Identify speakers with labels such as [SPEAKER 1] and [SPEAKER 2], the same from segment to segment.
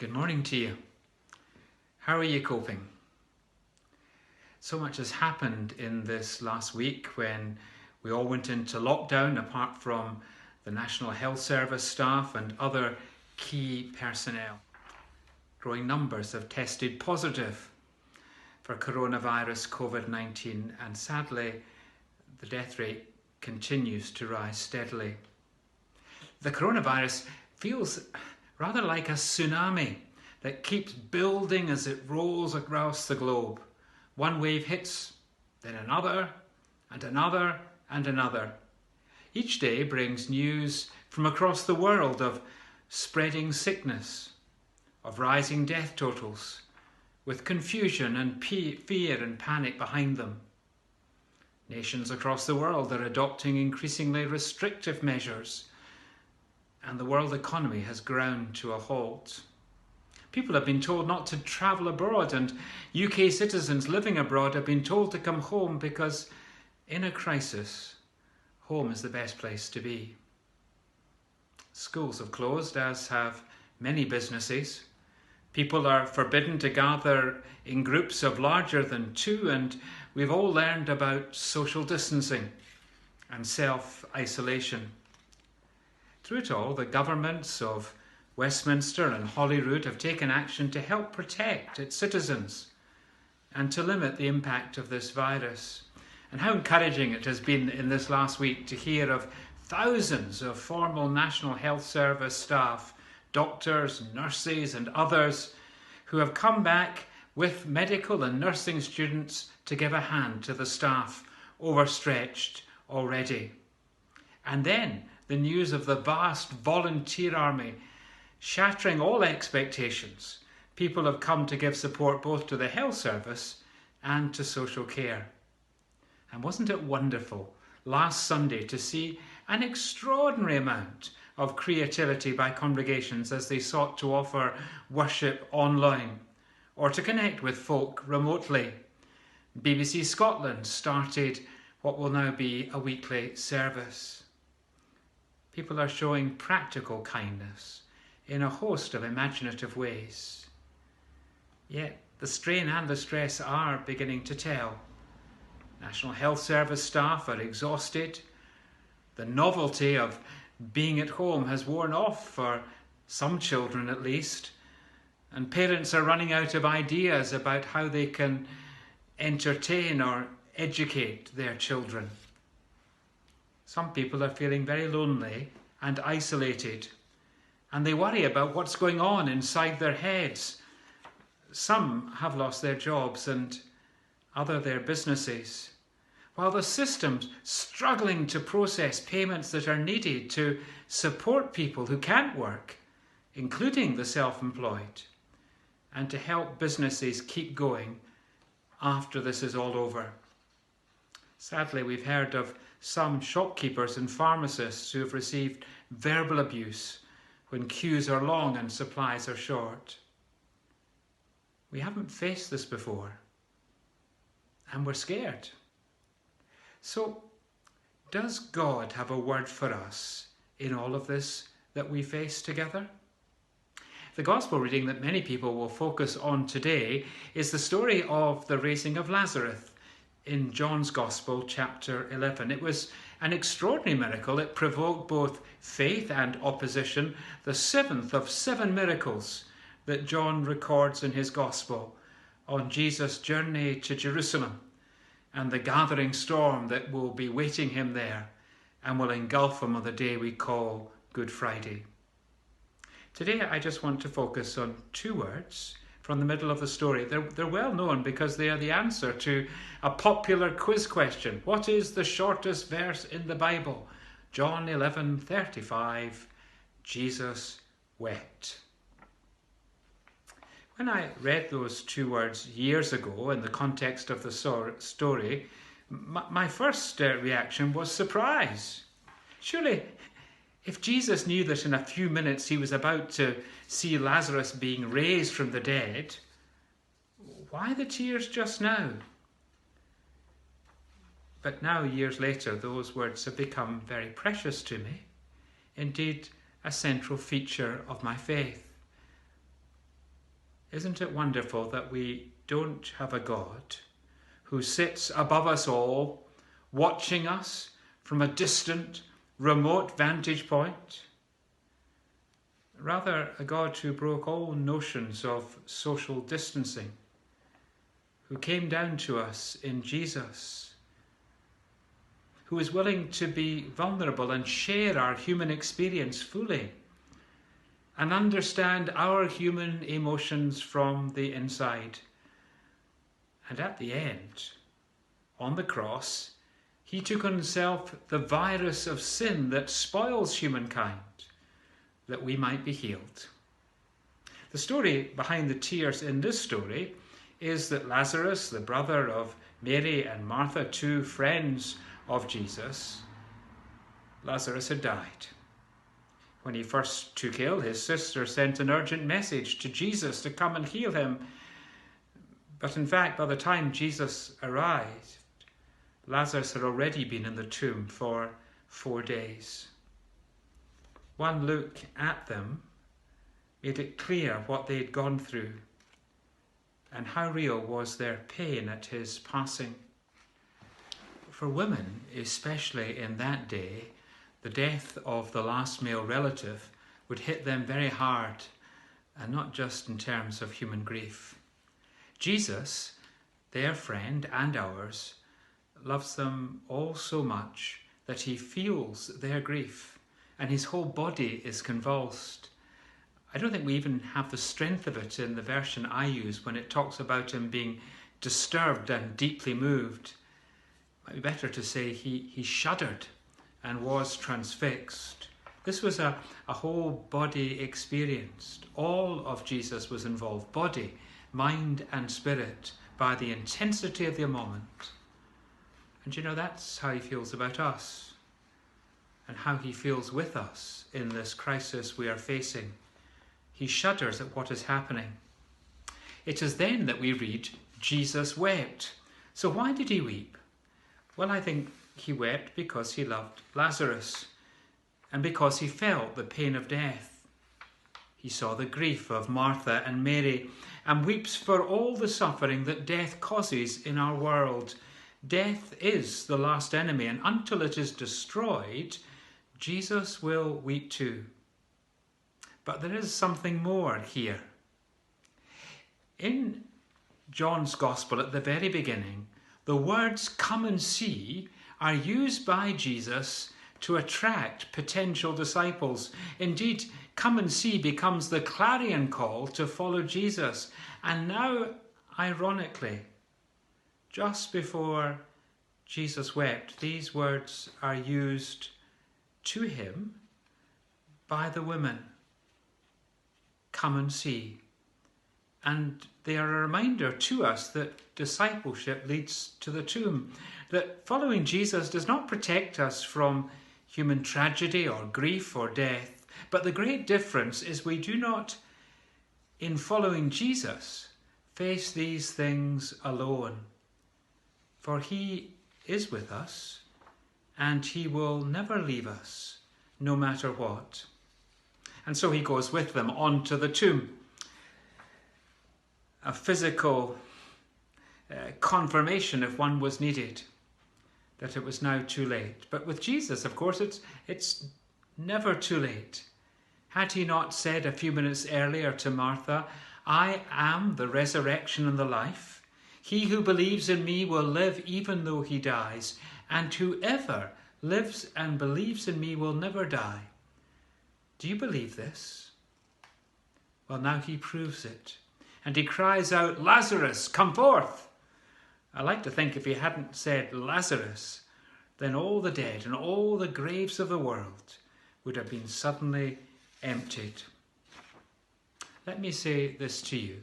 [SPEAKER 1] Good morning to you. How are you coping? So much has happened in this last week when we all went into lockdown, apart from the National Health Service staff and other key personnel. Growing numbers have tested positive for coronavirus COVID-19, and sadly the death rate continues to rise steadily. The coronavirus feels rather like a tsunami that keeps building as it rolls across the globe. One wave hits, then another, and another, and another. Each day brings news from across the world of spreading sickness, of rising death totals, with confusion and fear and panic behind them. Nations across the world are adopting increasingly restrictive measures, and the world economy has ground to a halt. People have been told not to travel abroad, and UK citizens living abroad have been told to come home because in a crisis, home is the best place to be. Schools have closed, as have many businesses. People are forbidden to gather in groups of larger than 2, and we've all learned about social distancing and self-isolation. Through it all, the governments of Westminster and Holyrood have taken action to help protect its citizens and to limit the impact of this virus. And how encouraging it has been in this last week to hear of thousands of formal National Health Service staff, doctors, nurses and others who have come back with medical and nursing students to give a hand to the staff overstretched already. And then the news of the vast volunteer army shattering all expectations. People have come to give support both to the health service and to social care. And wasn't it wonderful last Sunday to see an extraordinary amount of creativity by congregations as they sought to offer worship online or to connect with folk remotely. BBC Scotland started what will now be a weekly service. People are showing practical kindness in a host of imaginative ways. Yet the strain and the stress are beginning to tell. National Health Service staff are exhausted. The novelty of being at home has worn off for some children at least, and parents are running out of ideas about how they can entertain or educate their children. Some people are feeling very lonely and isolated, and they worry about what's going on inside their heads. Some have lost their jobs and other their businesses, while the system's struggling to process payments that are needed to support people who can't work, including the self-employed, and to help businesses keep going after this is all over. Sadly, we've heard of some shopkeepers and pharmacists who have received verbal abuse when queues are long and supplies are short. We haven't faced this before, and we're scared. So, does God have a word for us in all of this that we face together? The Gospel reading that many people will focus on today is the story of the raising of Lazarus in John's Gospel, chapter 11. It was an extraordinary miracle. It provoked both faith and opposition, the 7th of 7 miracles that John records in his Gospel on Jesus' journey to Jerusalem and the gathering storm that will be waiting him there and will engulf him on the day we call Good Friday. Today I just want to focus on 2 words from the middle of the story. They're well known because they are the answer to a popular quiz question. What is the shortest verse in the Bible? John 11:35, Jesus wept. When I read those 2 words years ago in the context of the story, my first reaction was surprise. Surely, if Jesus knew that in a few minutes he was about to see Lazarus being raised from the dead, why the tears just now? But now, years later, those words have become very precious to me, indeed a central feature of my faith. Isn't it wonderful that we don't have a God who sits above us all, watching us from a distant, remote vantage point? Rather, a God who broke all notions of social distancing, who came down to us in Jesus, who is willing to be vulnerable and share our human experience fully and understand our human emotions from the inside. And at the end, on the cross, he took on himself the virus of sin that spoils humankind, that we might be healed. The story behind the tears in this story is that Lazarus, the brother of Mary and Martha, two friends of Jesus, Lazarus had died. When he first took ill, his sister sent an urgent message to Jesus to come and heal him. But in fact, by the time Jesus arrived, Lazarus had already been in the tomb for 4 days. One look at them made it clear what they had gone through and how real was their pain at his passing. For women, especially in that day, the death of the last male relative would hit them very hard, and not just in terms of human grief. Jesus, their friend and ours, loves them all so much that he feels their grief, and his whole body is convulsed. I don't think we even have the strength of it in the version I use when it talks about him being disturbed and deeply moved. It might be better to say he shuddered and was transfixed. This was a whole body experience. All of Jesus was involved, body, mind and spirit, by the intensity of the moment. And you know, that's how he feels about us and how he feels with us in this crisis we are facing. He shudders at what is happening. It is then that we read, Jesus wept. So why did he weep? Well, I think he wept because he loved Lazarus and because he felt the pain of death. He saw the grief of Martha and Mary and weeps for all the suffering that death causes in our world. Death is the last enemy, and until it is destroyed, Jesus will weep too. But there is something more here. In John's Gospel at the very beginning, the words "come and see" are used by Jesus to attract potential disciples. Indeed, "come and see" becomes the clarion call to follow Jesus. And now, ironically, just before Jesus wept, these words are used to him by the women. Come and see. And they are a reminder to us that discipleship leads to the tomb, that following Jesus does not protect us from human tragedy or grief or death, but the great difference is we do not, in following Jesus, face these things alone. For he is with us, and he will never leave us, no matter what. And so he goes with them on to the tomb. A physical confirmation, if one was needed, that it was now too late. But with Jesus, of course, it's never too late. Had he not said a few minutes earlier to Martha, "I am the resurrection and the life. He who believes in me will live even though he dies, and whoever lives and believes in me will never die." Do you believe this? Well, now he proves it. And he cries out, "Lazarus, come forth." I like to think if he hadn't said Lazarus, then all the dead and all the graves of the world would have been suddenly emptied. Let me say this to you.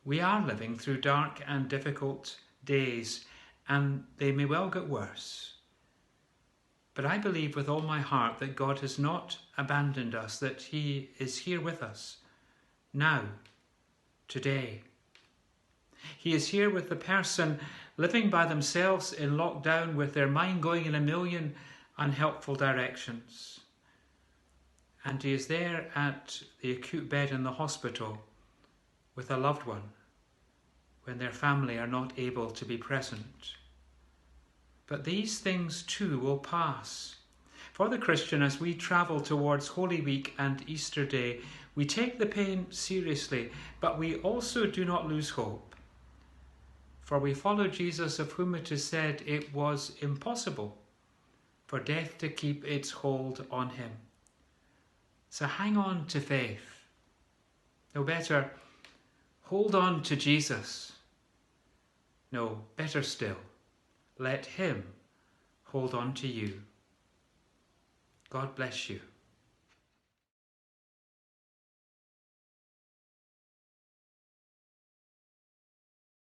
[SPEAKER 1] We are living through dark and difficult days, and they may well get worse. But I believe with all my heart that God has not abandoned us, that he is here with us, now, today. He is here with the person living by themselves in lockdown with their mind going in a million unhelpful directions. And he is there at the acute bed in the hospital with a loved one when their family are not able to be present. But these things too will pass. For the Christian, as we travel towards Holy Week and Easter Day, we take the pain seriously, but we also do not lose hope. For we follow Jesus, of whom it is said it was impossible for death to keep its hold on him. So hang on to faith. No, better, hold on to Jesus. No, better still, let him hold on to you. God bless you.